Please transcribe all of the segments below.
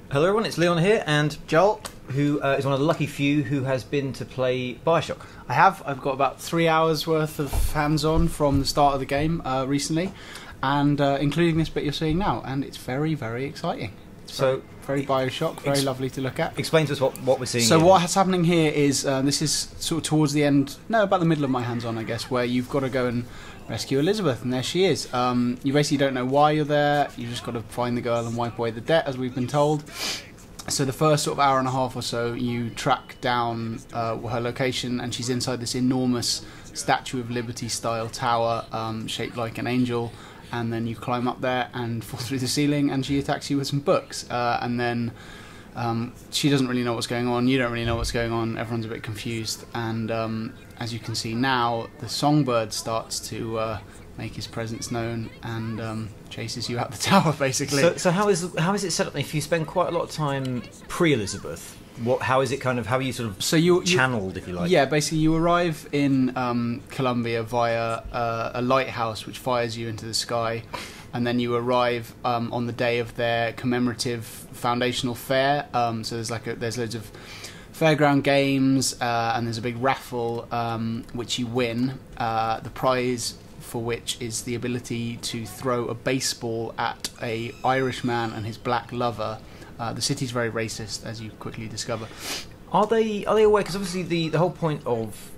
Hello everyone, it's Leon here, and Joel, who is one of the lucky few who has been to play Bioshock. I have. I've got about 3 hours worth of hands-on from the start of the game recently, and including this bit you're seeing now, and it's very, very exciting. It's very Bioshock, very lovely to look at. Explain to us what we're seeing So here. what's happening here is, this is sort of towards the end, no, about the middle of my hands-on, I guess, where you've got to go and rescue Elizabeth, and there she is. You basically don't know why you're there, you just got to find the girl and wipe away the debt, as we've been told. So the first sort of hour and a half or so, you track down her location, and she's inside this enormous Statue of Liberty style tower, shaped like an angel, and then you climb up there and fall through the ceiling, and she attacks you with some books, and then she doesn't really know what's going on, you don't really know what's going on, everyone's a bit confused, and as you can see now, the songbird starts to make his presence known and chases you out the tower, basically. So how is it set up? If you spend quite a lot of time pre-Elizabeth, how is it kind of, how are you sort of you channeled, if you like? Yeah, basically you arrive in Colombia via a lighthouse which fires you into the sky, and then you arrive on the day of their commemorative foundational fair. So there's loads of fairground games, and there's a big raffle which you win. The prize for which is the ability to throw a baseball at a Irish man and his black lover. The city's very racist, as you quickly discover. Are they aware? Because obviously the whole point of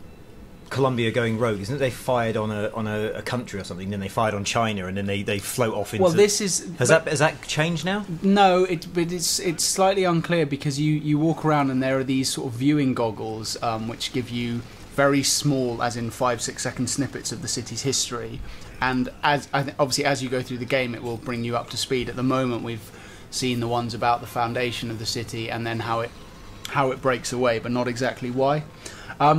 Colombia going rogue, isn't it? They fired on a country or something, then they fired on China, and then they float off into. Well, this is has that changed now? No, it's slightly unclear, because you walk around and there are these sort of viewing goggles which give you very small, as in 5-6 second snippets of the city's history, and obviously as you go through the game, it will bring you up to speed. At the moment, we've seen the ones about the foundation of the city and then how it breaks away, but not exactly why.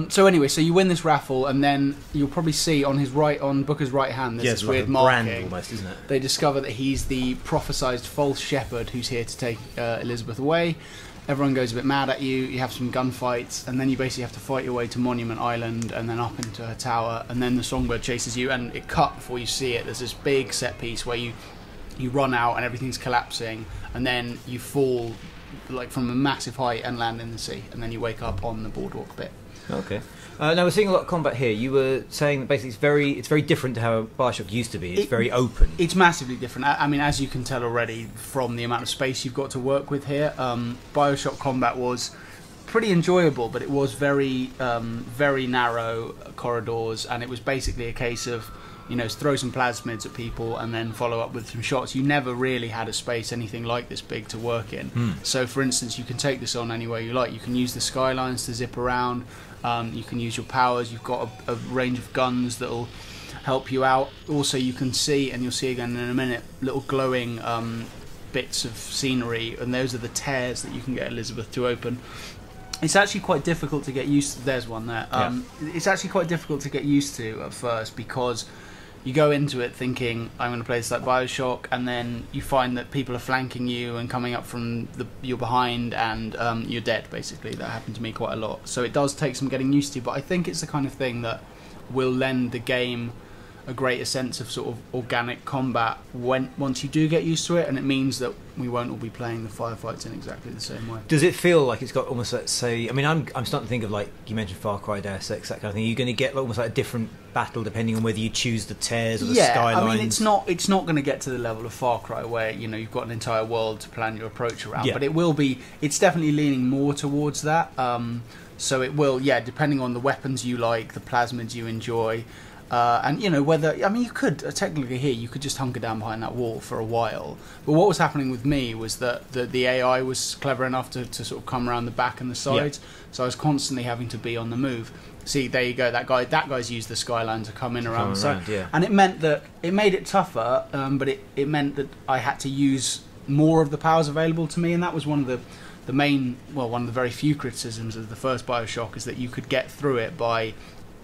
So anyway, so you win this raffle, and then you'll probably see on Booker's right hand, there's this like weird a marking. brand almost, isn't it? They discover that he's the prophesized false shepherd who's here to take Elizabeth away. Everyone goes a bit mad at you, you have some gunfights, and then you basically have to fight your way to Monument Island and then up into her tower, and then the songbird chases you, and it cut before you see it. There's this big set piece where you run out and everything's collapsing, and then you fall like from a massive height and land in the sea, and then you wake up on the boardwalk bit. Okay. Now we're seeing a lot of combat here. You were saying that basically it's very different to how Bioshock used to be. It's very open. It's massively different. I mean, as you can tell already from the amount of space you've got to work with here, Bioshock combat was pretty enjoyable, but it was very narrow corridors, and it was basically a case of, throw some plasmids at people and then follow up with some shots. You never really had a space anything like this big to work in. So, for instance, you can take this on any way you like. You can use the skylines to zip around. You can use your powers. You've got a range of guns that'll help you out. Also, you can see, and you'll see again in a minute, little glowing bits of scenery, and those are the tears that you can get Elizabeth to open. It's actually quite difficult to get used to. There's one there. It's actually quite difficult to get used to at first, because you go into it thinking, I'm going to play this like Bioshock, and then you find that people are flanking you and coming up from you're behind, and you're dead, basically. That happened to me quite a lot. So it does take some getting used to, but I think it's the kind of thing that will lend the game a greater sense of sort of organic combat once you do get used to it, and it means that we won't all be playing the firefights in exactly the same way. Does it feel like it's got almost, let's say, I mean, I'm starting to think of, like, you mentioned Far Cry, Deus Ex, that kind of thing. You're going to get almost like a different battle depending on whether you choose the tears or the skylines. I mean, it's not going to get to the level of Far Cry where, you've got an entire world to plan your approach around, but it will be, it's definitely leaning more towards that. So it will, depending on the weapons you like, the plasmids you enjoy, and whether, I mean, you could technically here you could just hunker down behind that wall for a while, but what was happening with me was that the AI was clever enough to sort of come around the back and the sides, so I was constantly having to be on the move. See, there you go, that guy's used the skyline to come in around the side, and it meant that it made it tougher, but it meant that I had to use more of the powers available to me, and that was one of the one of the very few criticisms of the first Bioshock, is that you could get through it by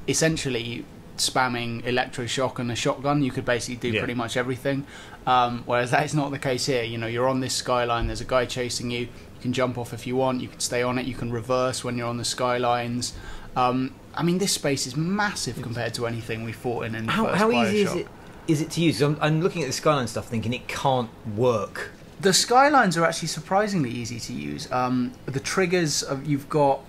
essentially spamming electroshock and a shotgun. You could basically do pretty much everything, whereas that is not the case here. You're on this skyline, there's a guy chasing you, you can jump off if you want, you can stay on it, you can reverse when you're on the skylines. I mean, this space is massive compared to anything we fought in the first Bioshock. How easy is it to use? I'm looking at the skyline stuff thinking it can't work The skylines are actually surprisingly easy to use. The triggers you've got.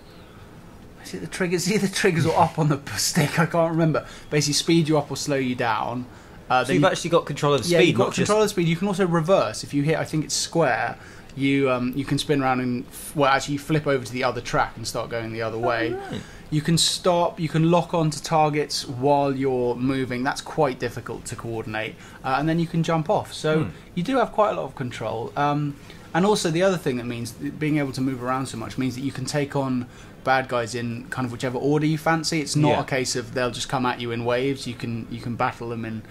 Is it the triggers? Either triggers or up on the stick. I can't remember. Basically, speed you up or slow you down. So you've actually got control of the speed. Yeah, you've got control of the speed. You can also reverse if you hit. I think it's square. You can spin around and actually you flip over to the other track and start going the other way. Right. You can stop. You can lock onto targets while you're moving. That's quite difficult to coordinate. And then you can jump off. So you do have quite a lot of control. And also the other thing that means being able to move around so much means that you can take on bad guys in kind of whichever order you fancy. It's not a case of they'll just come at you in waves. You can battle them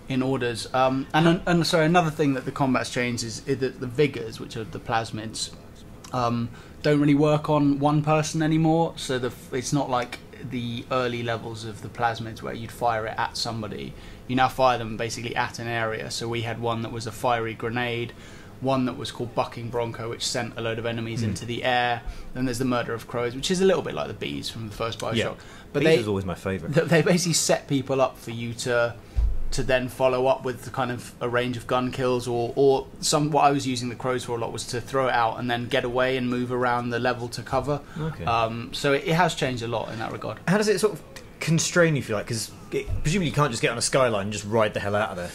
in orders. And sorry, another thing that the combat's changed is that the vigors, which are the plasmids, don't really work on one person anymore. So it's not like the early levels of the plasmids where you'd fire it at somebody. You now fire them basically at an area. So we had one that was a fiery grenade, one that was called Bucking Bronco, which sent a load of enemies into the air. Then there's the Murder of Crows, which is a little bit like the bees from the first Bioshock. Yeah. But bees is always my favourite. They basically set people up for you to then follow up with the kind of a range of gun kills, or what I was using the crows for a lot was to throw it out and then get away and move around the level to cover. Okay. So it has changed a lot in that regard. How does it sort of constrain you, if you like? Because presumably you can't just get on a skyline and just ride the hell out of there.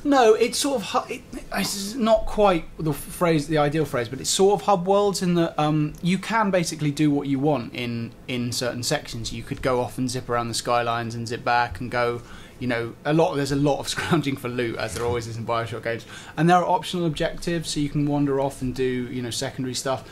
No, it's sort of it's not quite the ideal phrase, but it's sort of hub worlds in that you can basically do what you want in certain sections. You could go off and zip around the skylines and zip back and go. There's a lot of scrounging for loot, as there always is in Bioshock games, and there are optional objectives, so you can wander off and do secondary stuff.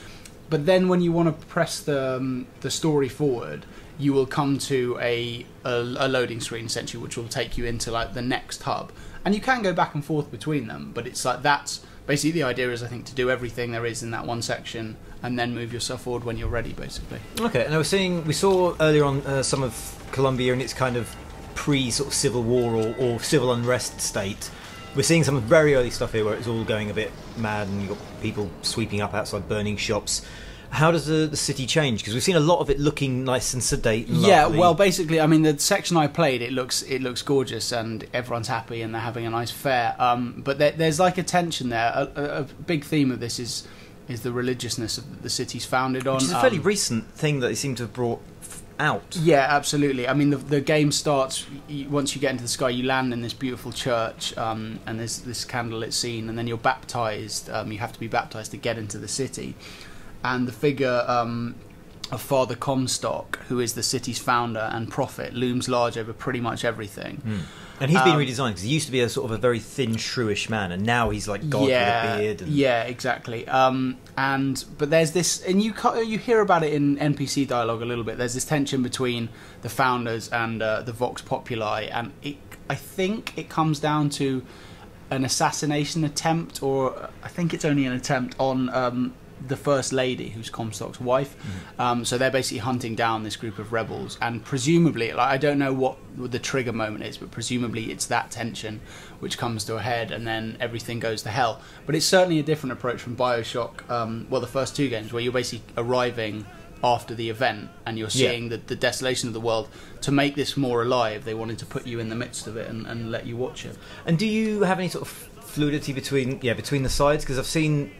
But then when you want to press the story forward, you will come to a loading screen essentially, which will take you into like the next hub, and you can go back and forth between them. But it's like that's basically the idea is I think to do everything there is in that one section and then move yourself forward when you're ready, basically. Okay, and we saw earlier on some of Colombia and its kind of pre-sort of civil war or civil unrest state. We're seeing some very early stuff here where it's all going a bit mad and you've got people sweeping up outside burning shops. How does the city change? Because we've seen a lot of it looking nice and sedate and lovely. Yeah, well, basically, I mean, the section I played, it looks gorgeous and everyone's happy and they're having a nice fair. But there's like a tension there. A big theme of this is the religiousness of the city's founded on. Which is a fairly recent thing that they seem to have brought out. Yeah, absolutely. I mean, the game starts once you get into the sky. You land in this beautiful church, and there's this candlelit scene, and then you're baptized. You have to be baptized to get into the city, and the figure of Father Comstock, who is the city's founder and prophet, looms large over pretty much everything. And he's been redesigned because he used to be a sort of a very thin, shrewish man, and now he's like God with a beard. Yeah, exactly. But there's this, and you hear about it in NPC dialogue a little bit. There's this tension between the founders and the Vox Populi, and I think it comes down to an assassination attempt, or I think it's only an attempt on the First Lady, who's Comstock's wife. So they're basically hunting down this group of rebels, and presumably, like, I don't know what the trigger moment is, but presumably it's that tension which comes to a head and then everything goes to hell. But it's certainly a different approach from Bioshock, the first two games, where you're basically arriving after the event and you're seeing the desolation of the world. To make this more alive, they wanted to put you in the midst of it and let you watch it. And do you have any sort of fluidity between the sides? Because I've seen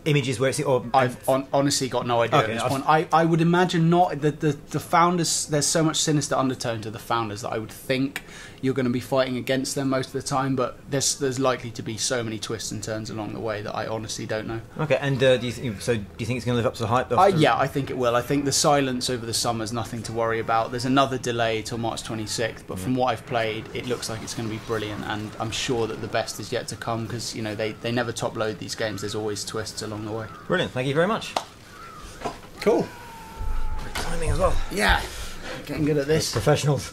images where it's... I've honestly got no idea at this point. I would imagine not. The founders, there's so much sinister undertone to the founders that I would think you're going to be fighting against them most of the time, but there's likely to be so many twists and turns along the way that I honestly don't know. Okay, and do you think it's going to live up to the hype? Yeah, I think it will. I think the silence over the summer is nothing to worry about. There's another delay till March 26th, but from what I've played, it looks like it's going to be brilliant, and I'm sure that the best is yet to come, because they never top load these games. There's always twists along the way. Brilliant, thank you very much. Cool. Good timing as well. Yeah, getting good at this. Professionals.